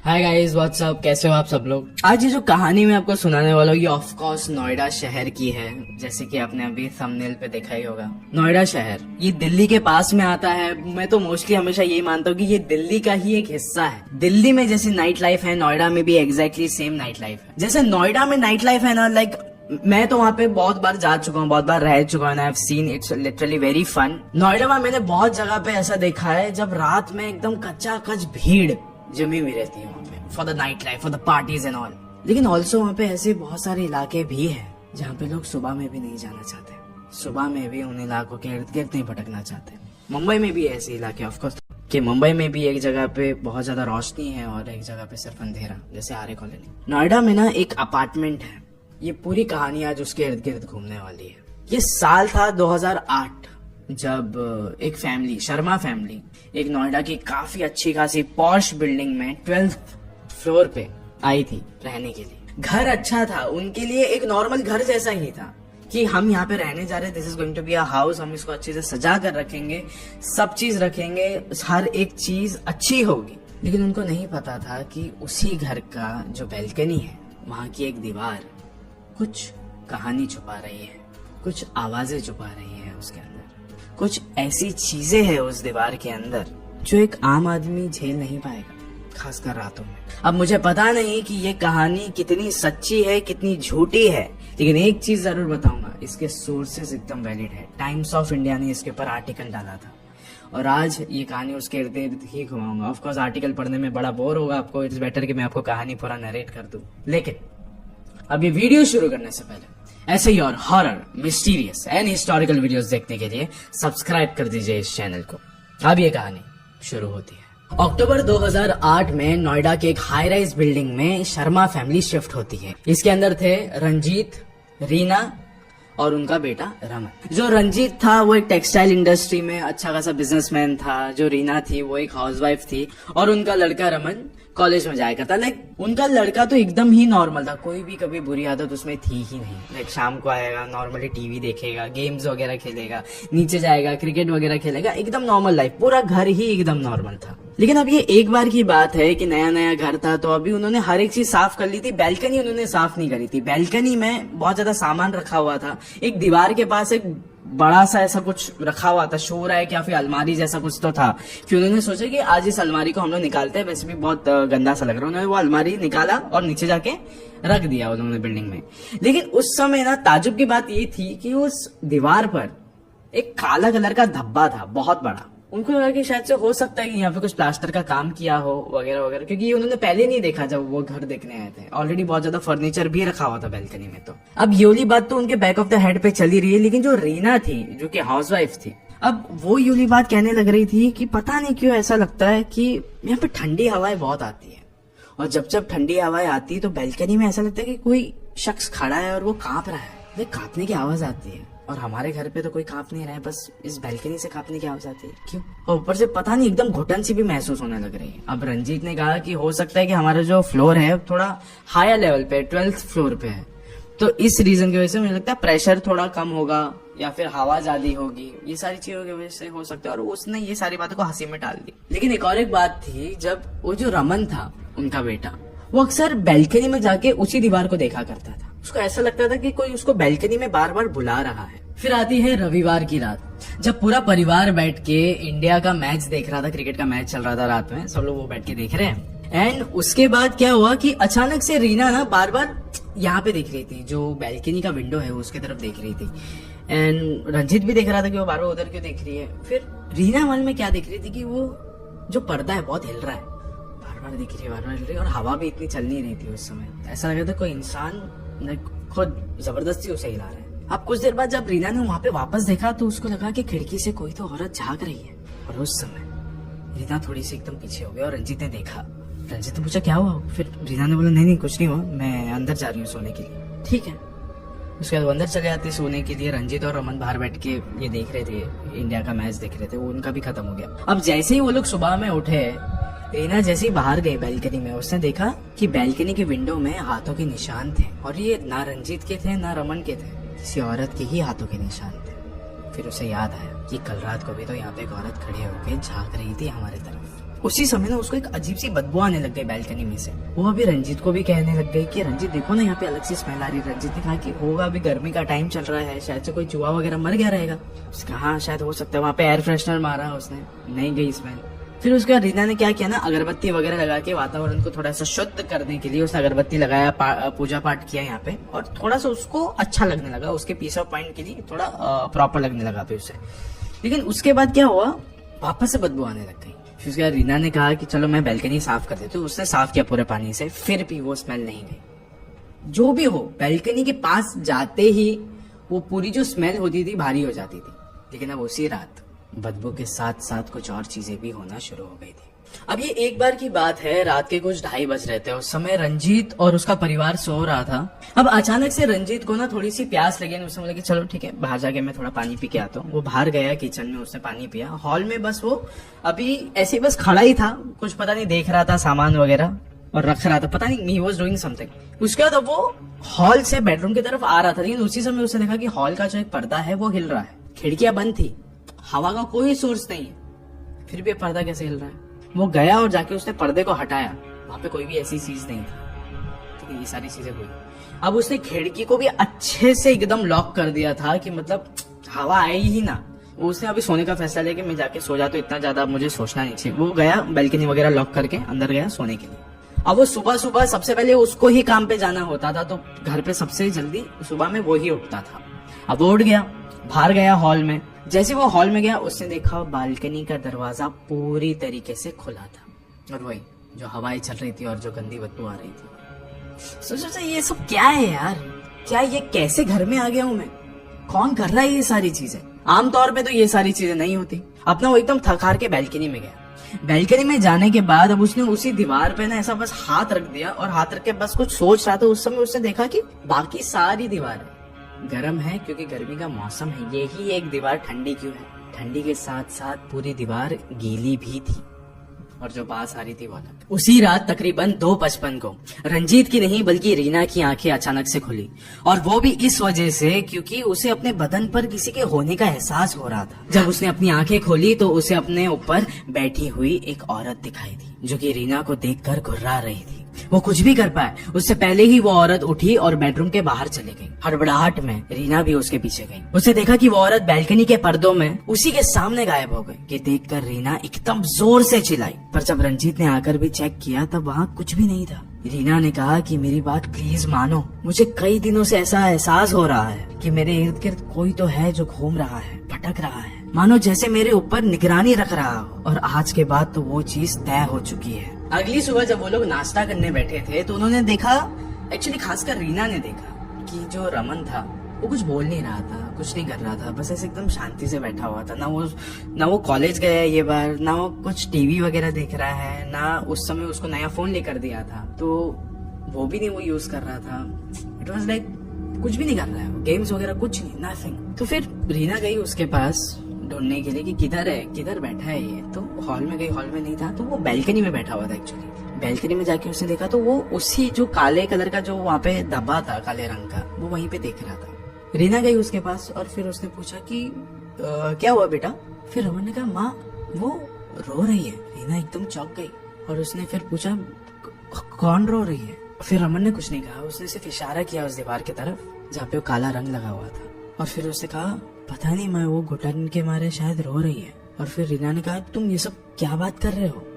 Hi guys, WhatsApp, कैसे हो आप सब लोग। आज ये जो कहानी मैं आपको सुनाने वाला हूँ ये ऑफ कोर्स नोएडा शहर की है। जैसे कि आपने अभी थंबनेल पे देखा ही होगा। नोएडा शहर ये दिल्ली के पास में आता है। मैं तो मोस्टली हमेशा यही मानता हूँ कि ये दिल्ली का ही एक हिस्सा है। दिल्ली में जैसे नाइट लाइफ है, नोएडा में भी एग्जैक्टली सेम नाइट लाइफ है। जैसे नोएडा में नाइट लाइफ है ना, लाइक मैं तो वहाँ पे बहुत बार जा चुका हूँ, बहुत बार रह चुका हूँ। I have seen it's literally very fun. Noida में मैंने बहुत जगह पे ऐसा देखा है जब रात में एकदम कच्चा कच भीड़ जमी हुई रहती है वहाँ पे for the night life, for the parties and all. लेकिन ऑल्सो वहाँ पे ऐसे बहुत सारे इलाके भी हैं जहाँ पे लोग सुबह में भी नहीं जाना चाहते, सुबह में भी उन इलाकों के इर्द गिर्द नहीं भटकना चाहते। मुंबई में भी ऐसे इलाके ऑफकोर्स कि मुंबई में भी एक जगह पे बहुत ज्यादा रोशनी है और एक जगह पे सिर्फ अंधेरा, जैसे आर्य कॉलोनी। नोएडा में ना एक अपार्टमेंट है। ये पूरी कहानी आज उसके इर्द गिर्द घूमने वाली है। ये साल था 2008 जब एक फैमिली, शर्मा फैमिली, एक नोएडा की काफी अच्छी खासी पॉश बिल्डिंग में 12th फ्लोर पे आई थी रहने के लिए। घर अच्छा था उनके लिए, एक नॉर्मल घर जैसा ही था कि हम यहाँ पे रहने जा रहे हैं, this is going to be a house, हम इसको अच्छे से सजा कर रखेंगे, सब चीज रखेंगे, हर एक चीज अच्छी होगी। लेकिन उनको नहीं पता था कि उसी घर का जो बैल्कनी है, वहां की एक दीवार कुछ कहानी छुपा रही है, कुछ आवाजें छुपा रही है उसके अंदर। कुछ ऐसी चीजें हैं उस दीवार के अंदर जो एक आम आदमी झेल नहीं पाएगा, खासकर रातों में। अब मुझे पता नहीं कि ये कहानी कितनी सच्ची है, कितनी झूठी है, लेकिन एक चीज जरूर बताऊंगा, इसके सोर्सेज एकदम वैलिड है। टाइम्स ऑफ इंडिया ने इसके ऊपर आर्टिकल डाला था और आज ये कहानी उसके इर्द गिर्द ही घुमाऊंगा। ऑफकोर्स आर्टिकल पढ़ने में बड़ा बोर होगा आपको, इट्स बेटर कि मैं आपको कहानी पूरा नरेट कर दूं। लेकिन अब ये वीडियो शुरू करने से पहले ऐसे ही और horror, mysterious and historical videos देखने के लिए सब्सक्राइब कर दीजिए इस चैनल को। अब ये कहानी शुरू होती है। अक्टूबर 2008 में नोएडा के एक हाई राइज बिल्डिंग में शर्मा फैमिली शिफ्ट होती है। इसके अंदर थे रंजीत, रीना और उनका बेटा रमन। जो रंजीत था वो एक टेक्सटाइल इंडस्ट्री में अच्छा खासा बिजनेसमैन था, जो रीना थी वो एक हाउसवाइफ थी और उनका लड़का रमन कॉलेज में जाया करता। लाइक उनका लड़का तो एकदम ही नॉर्मल था, कोई भी कभी बुरी आदत उसमें थी ही नहीं। लाइक शाम को आएगा, नॉर्मली टीवी देखेगा, गेम्स वगैरह खेलेगा, नीचे जाएगा, क्रिकेट वगैरह खेलेगा, एकदम नॉर्मल लाइफ, पूरा घर ही एकदम नॉर्मल था। लेकिन अब ये एक बार की बात है कि नया नया घर था तो अभी उन्होंने हर एक चीज साफ कर ली थी। बैल्कनी उन्होंने साफ नहीं करी थी। बैल्कनी में बहुत ज्यादा सामान रखा हुआ था। एक दीवार के पास एक बड़ा सा ऐसा कुछ रखा हुआ था, शो रैक या फिर अलमारी जैसा कुछ तो था, कि उन्होंने सोचा कि आज इस अलमारी को हम लोग निकालते हैं। वैसे भी बहुत गंदा सा लग रहा है। उन्होंने वो अलमारी निकाला और नीचे जाके रख दिया उन्होंने बिल्डिंग में। लेकिन उस समय ना ताजुब की बात ये थी कि उस दीवार पर एक काला कलर का धब्बा था, बहुत बड़ा। उनको लगा कि शायद से हो सकता है कि यहाँ पे कुछ प्लास्टर का काम किया हो वगैरह वगैरह, क्योंकि ये उन्होंने पहले नहीं देखा जब वो घर देखने आए थे। ऑलरेडी बहुत ज्यादा फर्नीचर भी रखा हुआ था बैल्कनी में। तो अब ये वाली बात तो उनके बैक ऑफ द हेड पे चली रही है। लेकिन जो रीना थी, जो कि हाउसवाइफ थी, अब वो ये वाली बात कहने लग रही थी कि पता नहीं क्यों ऐसा लगता है कि यहाँ पे ठंडी हवाएं बहुत आती है, और जब जब ठंडी हवाएं आती है तो बैल्कनी में ऐसा लगता है कि कोई शख्स खड़ा है और वो कांप रहा है। कांपने की आवाज आती है और हमारे घर पे तो कोई कांप नहीं रहा है, बस इस बैल्कनी से कांपने की आवाज आती है। क्यों? और ऊपर से पता नहीं एकदम घुटन सी भी महसूस होने लग रही है। अब रंजीत ने कहा कि हो सकता है कि हमारा जो फ्लोर है थोड़ा हायर लेवल पे, 12th फ्लोर पे है, तो इस रीजन की वजह से मुझे लगता है प्रेशर थोड़ा कम होगा या फिर हवा ज्यादा होगी, ये सारी चीजों की वजह से हो सकता है। और उसने ये सारी बातों को हंसी में टाल दी। लेकिन एक और एक बात थी, जब वो जो रमन था उनका बेटा, वो अक्सर बैल्कनी में जाके उसी दीवार को देखा करता था। उसको ऐसा लगता था कि कोई उसको बैल्कनी में बार बार बुला रहा है। फिर आती है रविवार की रात, जब पूरा परिवार बैठ के इंडिया का मैच देख रहा था, क्रिकेट का मैच चल रहा था रात में, सब लोग वो बैठ के देख रहे हैं। एंड उसके बाद क्या हुआ कि अचानक से रीना ना बार बार यहाँ पे देख रही थी, जो बैल्कनी का विंडो है उसके तरफ देख रही थी। एंड रंजीत भी देख रहा था कि वो बार बार उधर क्यों देख रही है। फिर रीना मन में क्या देख रही थी कि वो जो पर्दा है बहुत हिल रहा है, बार बार दिख रही है, बार बार हिल रही है, और हवा भी इतनी चल नहीं रही थी उस समय। ऐसा लग रहा था कोई इंसान खुद जबरदस्ती उसे हिला रहा है। अब कुछ देर बाद जब रीना ने वहां पे वापस देखा तो उसको लगा कि खिड़की से कोई तो औरत झांक रही है। और उस समय रीना थोड़ी सी एकदम पीछे हो गई और रंजीत ने देखा। रंजीत ने पूछा क्या हुआ? फिर रीना ने बोला नहीं नहीं कुछ नहीं हुआ, मैं अंदर जा रही हूँ सोने के लिए। ठीक है। उसके बाद वो अंदर चले जाते सोने के लिए। रंजीत और रमन बाहर बैठ के ये देख रहे थे, इंडिया का मैच देख रहे थे। वो उनका भी खत्म हो गया। अब जैसे ही वो लोग सुबह में उठे, रीना जैसे ही बाहर गई बैल्कनी में, उसने देखा कि बैल्कनी के विंडो में हाथों के निशान थे, और ये ना रंजीत के थे ना रमन के थे, किसी औरत के ही हाथों के निशान थे। फिर उसे याद आया कि कल रात को भी तो यहाँ पे एक औरत खड़ी होकर झांक रही थी हमारे तरफ। उसी समय ना उसको एक अजीब सी बदबू आने लग गई बैल्कनी में से। वो अभी रंजीत को भी कहने लग गई कि रंजीत देखो ना यहाँ पे अलग सी स्मेल आ रही है। रंजीत ने कहा कि होगा, अभी गर्मी का टाइम चल रहा है, शायद से कोई चूहा वगैरह मर गया रहेगा। उसने कहा हाँ शायद हो सकता है, वहाँ पे एयर फ्रेशनर मारा उसने, नहीं गई स्मेल। फिर उसके बाद रीना ने क्या किया ना, अगरबत्ती वगैरह लगा के वातावरण को थोड़ा सा शुद्ध करने के लिए उसने अगरबत्ती लगाया, पूजा पाठ किया यहाँ पे, और थोड़ा सा उसको अच्छा लगने लगा, उसके पीस ऑफ माइंड के लिए थोड़ा प्रॉपर लगने लगा फिर उसे। लेकिन उसके बाद क्या हुआ, वापस से बदबू आने लग गई। फिर उसके बाद रीना ने कहा कि चलो मैं बैल्कनी साफ कर देती हूँ। उसने साफ किया पूरे पानी से, फिर भी वो स्मेल नहीं गई। जो भी हो, बैल्कनी के पास जाते ही वो पूरी जो स्मेल होती थी भारी हो जाती थी। लेकिन अब उसी रात बदबू के साथ साथ कुछ और चीजें भी होना शुरू हो गई थी। अब ये एक बार की बात है, रात के कुछ 2:30 बज रहे थे। उस समय रंजीत और उसका परिवार सो रहा था। अब अचानक से रंजीत को ना थोड़ी सी प्यास लगी। उसने बोला कि चलो ठीक है, बाहर जाके मैं थोड़ा पानी पी के आता हूँ। वो बाहर गया, किचन में उसने पानी पिया। हॉल में बस वो अभी ऐसे बस खड़ा ही था, कुछ पता नहीं देख रहा था सामान वगैरह और रख रहा था, पता नहीं ही वॉज डूइंग समथिंग। उसके बाद अब वो हॉल से बेडरूम की तरफ आ रहा था, लेकिन उसी समय उसने देखा कि हॉल का जो एक पर्दा है वो हिल रहा है। खिड़कियां बंद थी, हवा का कोई सोर्स नहीं है, फिर भी पर्दा कैसे हिल रहा है। वो गया और जाके उसने पर्दे को हटाया, वहां पे कोई भी ऐसी चीज नहीं थी। ठीक है, ये सारी चीजें हुई। अब उसने खिड़की को भी अच्छे से एकदम लॉक कर दिया था कि मतलब हवा आई ही ना। उसने अभी सोने का फैसला लिया कि मैं जाके सो जाता हूँ, इतना ज्यादा मुझे सोचना नहीं चाहिए। वो गया, बैल्कनी वगैरह लॉक करके अंदर गया सोने के लिए। अब वो सुबह सुबह सबसे पहले उसको ही काम पे जाना होता था, तो घर पे सबसे जल्दी सुबह में वो ही उठता था। अब वो उठ गया, बाहर गया हॉल में। जैसे वो हॉल में गया, उसने देखा बालकनी का दरवाजा पूरी तरीके से खुला था, और वही जो हवाएं चल रही थी और जो गंदी बदबू आ रही थी। सोचा ये सब क्या है यार, क्या ये कैसे घर में आ गया हूं मैं, कौन कर रहा है ये सारी चीजें। आमतौर पे तो ये सारी चीजें नहीं होती। अपना वो एकदम थक हार के बैल्कनी में गया। बैल्कनी में जाने के बाद अब उसने उसी दीवार पे ना ऐसा बस हाथ रख दिया, और हाथ रख के बस कुछ सोच रहा था। उस समय उसने देखा कि बाकी सारी दीवार गर्म है, क्योंकि गर्मी का मौसम है। यही एक दीवार ठंडी क्यों है। ठंडी के साथ साथ पूरी दीवार गीली भी थी, और जो बात आ रही थी वो अलग। उसी रात तकरीबन 2:55 को रंजीत की नहीं बल्कि रीना की आंखें अचानक से खुली, और वो भी इस वजह से क्योंकि उसे अपने बदन पर किसी के होने का एहसास हो रहा था। जब उसने अपनी आंखें खोली तो उसे अपने ऊपर बैठी हुई एक औरत दिखाई दी, जो कि रीना को देखकर घुर्रा रही थी। वो कुछ भी कर पाए उससे पहले ही वो औरत उठी और बेडरूम के बाहर चली गई। हड़बड़ाहट में रीना भी उसके पीछे गई। उसे देखा कि वो औरत बैल्कनी के पर्दों में उसी के सामने गायब हो गई। ये देखकर रीना एकदम जोर से चिल्लाई, पर जब रंजीत ने आकर भी चेक किया तब वहाँ कुछ भी नहीं था। रीना ने कहा कि मेरी बात प्लीज मानो, मुझे कई दिनों से ऐसा एहसास हो रहा है कि मेरे इर्द गिर्द कोई तो है जो घूम रहा है, भटक रहा है, मानो जैसे मेरे ऊपर निगरानी रख रहा हो। और आज के बाद तो वो चीज तय हो चुकी है। अगली सुबह जब वो लोग नाश्ता करने बैठे थे तो उन्होंने देखा, एक्चुअली खासकर रीना ने देखा कि जो रमन था वो कुछ बोल नहीं रहा था, कुछ नहीं कर रहा था, बस ऐसे एकदम शांति से बैठा हुआ था। ना वो कॉलेज गया है ये बार, ना वो कुछ टीवी वगैरह देख रहा है, ना उस समय उसको नया फोन लेकर दिया था तो वो भी नहीं वो यूज कर रहा था। इट वॉज लाइक कुछ भी नहीं कर रहा है, गेम्स वगैरह कुछ नहीं, नथिंग। तो फिर रीना गई उसके पास ढूंढने के लिए कि किधर है, किधर बैठा है ये। तो हॉल में गई, हॉल में नहीं था, तो वो बैल्कनी में बैठा हुआ था। एक्चुअली बैल्कनी में जाके उसने देखा तो वो उसी जो काले कलर का जो वहाँ पे धब्बा था काले रंग का, वो वहीं पे देख रहा था। रीना गई उसके पास और फिर उसने पूछा कि क्या हुआ बेटा। फिर रमन ने कहा माँ वो रो रही है। रीना एकदम चौंक गई और उसने फिर पूछा कौन रो रही है। फिर रमन ने कुछ नहीं कहा, उसने सिर्फ इशारा किया उस दीवार की तरफ जहाँ पे वो काला रंग लगा हुआ था, और फिर उसने कहा पता नहीं मैं वो घुटन के मारे शायद रो रही है। और फिर रीना ने कहा तुम ये सब क्या बात कर रहे हो।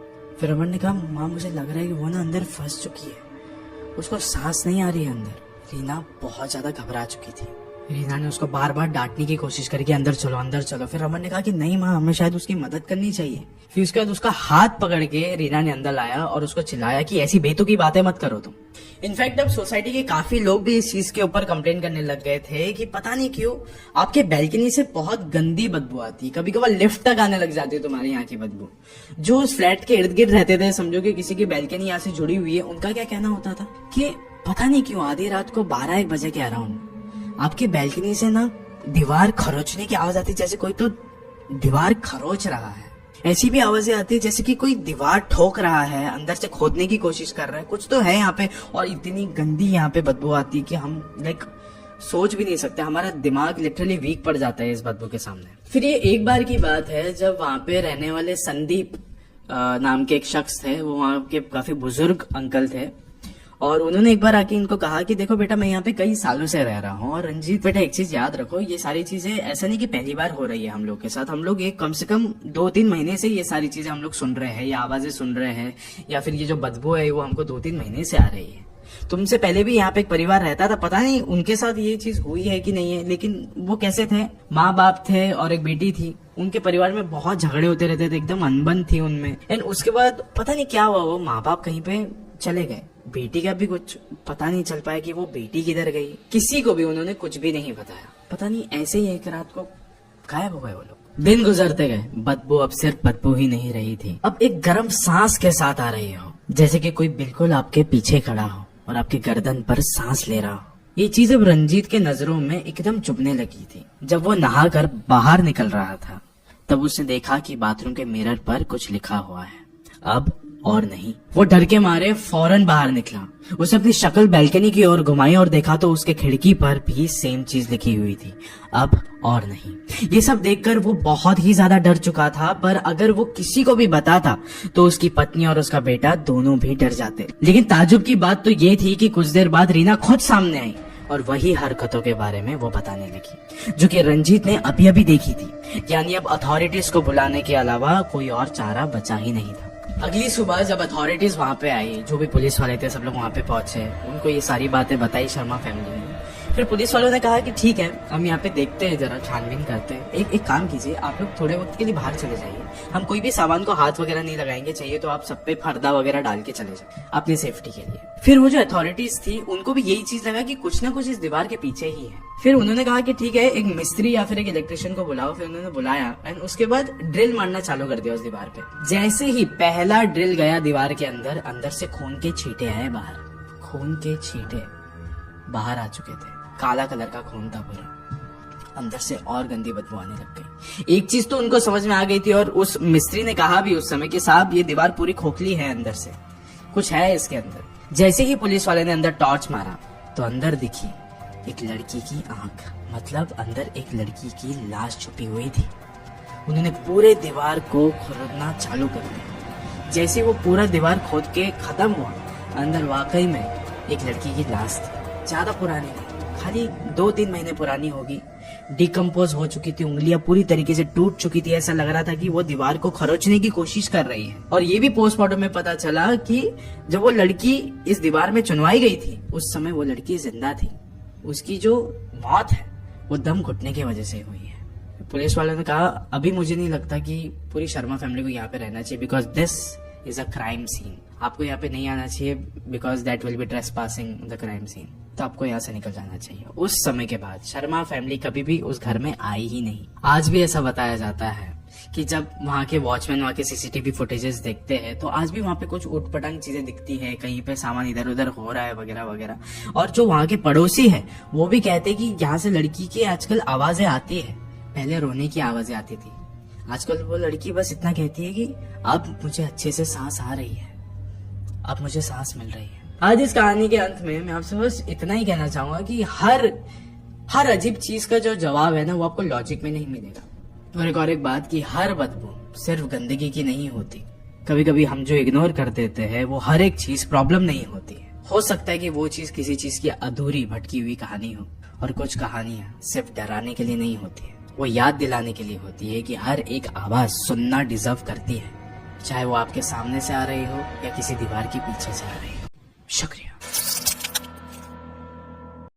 फिर रमन ने कहा माँ मुझे लग रहा है कि वो ना अंदर फंस चुकी है, उसको सांस नहीं आ रही है अंदर। रीना बहुत ज्यादा घबरा चुकी थी। रीना ने उसको बार बार डांटने की कोशिश करी कि अंदर चलो अंदर चलो। फिर रमन ने कहा कि नहीं माँ हमें शायद उसकी मदद करनी चाहिए। फिर उसके बाद उसका हाथ पकड़ के रीना ने अंदर लाया और उसको चिल्लाया कि ऐसी बेतुकी बातें मत करो तुम। इनफैक्ट अब सोसाइटी के काफी लोग भी इस चीज के ऊपर कंप्लेन करने लग गए थे कि पता नहीं क्यों आपके बैल्कनी से बहुत गंदी बदबू आती, कभी कभार लिफ्ट तक आने लग जाती है तुम्हारे यहाँ की बदबू। जो उस फ्लैट के इर्द गिर्द रहते थे, समझो कि किसी की बैल्कनी यहाँ से जुड़ी हुई है, उनका क्या कहना होता था कि पता नहीं क्यों आधी रात को 12-1 बजे के अराउंड आपकी बैल्कनी से ना दीवार खरोचने की आवाज आती, जैसे कोई तो दीवार खरोच रहा है। ऐसी भी आवाजें आती है जैसे कि कोई दीवार ठोक रहा है, अंदर से खोदने की कोशिश कर रहा है, कुछ तो है यहाँ पे। और इतनी गंदी यहाँ पे बदबू आती है कि हम लाइक सोच भी नहीं सकते, हमारा दिमाग लिटरली वीक पड़ जाता है इस बदबू के सामने। फिर ये एक बार की बात है जब वहां पे रहने वाले संदीप नाम के एक शख्स थे, वो वहाँ के काफी बुजुर्ग अंकल थे, और उन्होंने एक बार आके इनको कहा कि देखो बेटा, मैं यहाँ पे कई सालों से रह रहा हूँ, और रंजीत बेटा एक चीज याद रखो, ये सारी चीजें ऐसा नहीं कि पहली बार हो रही है हम लोग के साथ, हम लोग एक कम से कम 2-3 महीने से ये सारी चीजें हम लोग सुन रहे हैं, या आवाजें सुन रहे हैं, या फिर ये जो बदबू है वो हमको 2-3 महीने से आ रही है। तुमसे पहले भी यहाँ पे एक परिवार रहता था, पता नहीं उनके साथ ये चीज हुई है कि नहीं है, लेकिन वो कैसे थे, माँ बाप थे और एक बेटी थी, उनके परिवार में बहुत झगड़े होते रहते थे, एकदम अनबन थी उनमें। एंड उसके बाद पता नहीं क्या हुआ, वो माँ बाप कहीं पे चले गए, बेटी का भी कुछ पता नहीं चल पाया कि वो बेटी किधर गई, किसी को भी उन्होंने कुछ भी नहीं बताया। पता नहीं ऐसे ही एक रात को गायब हो गए वो लोग। दिन गुजरते गए, बदबू अब सिर्फ बदबू ही नहीं रही थी, अब एक गर्म सांस के साथ आ रही हो, जैसे कि कोई बिल्कुल आपके पीछे खड़ा हो और आपकी गर्दन पर सांस ले रहा हो। ये चीज अब रंजीत के नजरों में एकदम चुभने लगी थी। जब वो नहाकर बाहर निकल रहा था, तब उसने देखा कि बाथरूम के मिरर पर कुछ लिखा हुआ है, अब और नहीं। वो डर के मारे फौरन बाहर निकला, उसने अपनी शक्ल बैल्कनी की ओर घुमाई और देखा तो उसके खिड़की पर भी सेम चीज लिखी हुई थी, अब और नहीं। ये सब देखकर वो बहुत ही ज्यादा डर चुका था, पर अगर वो किसी को भी बताता तो उसकी पत्नी और उसका बेटा दोनों भी डर जाते। लेकिन ताज्जुब की बात तो ये थी कि कुछ देर बाद रीना खुद सामने आई और वही हरकतों के बारे में वो बताने लगी, जो कि रंजीत ने अभी अभी देखी थी। यानी अब अथॉरिटीज को बुलाने के अलावा कोई और चारा बचा ही नहीं था। अगली सुबह जब अथॉरिटीज वहाँ पे आई, जो भी पुलिस वाले थे सब लोग वहाँ पे पहुंचे, उनको ये सारी बातें बताई शर्मा फैमिली ने। फिर पुलिस वालों ने कहा कि ठीक है, हम यहाँ पे देखते हैं, जरा छानबीन करते हैं। एक काम कीजिए, आप लोग थोड़े वक्त के लिए बाहर चले जाइए, हम कोई भी सामान को हाथ वगैरह नहीं लगाएंगे, चाहिए तो आप सब पे पर्दा वगैरह डाल के चले जाए अपनी सेफ्टी के लिए। फिर वो जो अथॉरिटीज थी उनको भी यही चीज लगा कि कुछ ना कुछ इस दीवार के पीछे ही है। फिर उन्होंने कहा कि ठीक है, एक मिस्त्री या फिर एक इलेक्ट्रिशियन को बुलाओ। फिर उन्होंने बुलाया एंड उसके बाद ड्रिल मारना चालू कर दिया उस दीवार पे। जैसे ही पहला ड्रिल गया दीवार के अंदर, अंदर से खून के छींटे आए बाहर, खून के छींटे बाहर आ चुके थे, काला कलर का खून था पूरा, अंदर से और गंदी बदबू आने लग गई। एक चीज तो उनको समझ में आ गई थी, और उस मिस्त्री ने कहा भी उस समय कि साहब ये दीवार पूरी खोखली है, अंदर से कुछ है इसके अंदर। जैसे ही पुलिस वाले ने अंदर टॉर्च मारा तो अंदर दिखी एक लड़की की आंख, मतलब अंदर एक लड़की की लाश छुपी हुई थी। उन्होंने पूरे दीवार को खोदना चालू कर दिया। जैसे वो पूरा दीवार खोद के खत्म हुआ, अंदर वाकई में एक लड़की की लाश थी, ज्यादा पुरानी नहीं, खाली 2-3 महीने पुरानी होगी, डिकम्पोज हो चुकी थी, उंगलियां पूरी तरीके से टूट चुकी थी, ऐसा लग रहा था कि वो दीवार को खरोचने की कोशिश कर रही है। और ये भी पोस्टमार्टम में पता चला कि जब वो लड़की इस दीवार में चुनवाई गई थी, उस समय वो लड़की जिंदा थी। उसकी जो मौत है वो दम घुटने की वजह से हुई है। पुलिस वालों ने कहा अभी मुझे नहीं लगता कि पूरी शर्मा फैमिली को यहाँ पे रहना चाहिए, because this is a crime scene. आपको यहाँ पे नहीं आना चाहिए, because that will be trespassing the crime scene. तो आपको यहाँ से निकल जाना चाहिए। उस समय के बाद शर्मा फैमिली कभी भी उस घर में आई ही नहीं। आज भी ऐसा बताया जाता है कि जब वहाँ के वॉचमैन वहाँ के सीसीटीवी फुटेजेस देखते हैं तो आज भी वहाँ पे कुछ उटपटांग चीजें दिखती है, कहीं पे सामान इधर उधर हो रहा है वगैरह वगैरह। और जो वहाँ के पड़ोसी है वो भी कहते हैं कि यहाँ से लड़की की आजकल आवाजें आती है, पहले रोने की आवाजें आती थी, आजकल वो लड़की बस इतना कहती है कि अब मुझे अच्छे से सांस आ रही है, अब मुझे सांस मिल रही है। आज इस कहानी के अंत में मैं आपसे बस इतना ही कहना चाहूंगा कि हर अजीब चीज का जो जवाब है ना, वो आपको लॉजिक में नहीं मिलेगा। और एक बात कि हर बदबू सिर्फ गंदगी की नहीं होती। कभी कभी हम जो इग्नोर कर देते हैं वो हर एक चीज प्रॉब्लम नहीं होती है। हो सकता है कि वो चीज किसी चीज की अधूरी भटकी हुई कहानी हो। और कुछ कहानियां सिर्फ डराने के लिए नहीं होती है, वो याद दिलाने के लिए होती है कि हर एक आवाज सुनना डिजर्व करती है, चाहे वो आपके सामने से आ रही हो या किसी दीवार के पीछे से आ रही हो। शुक्रिया।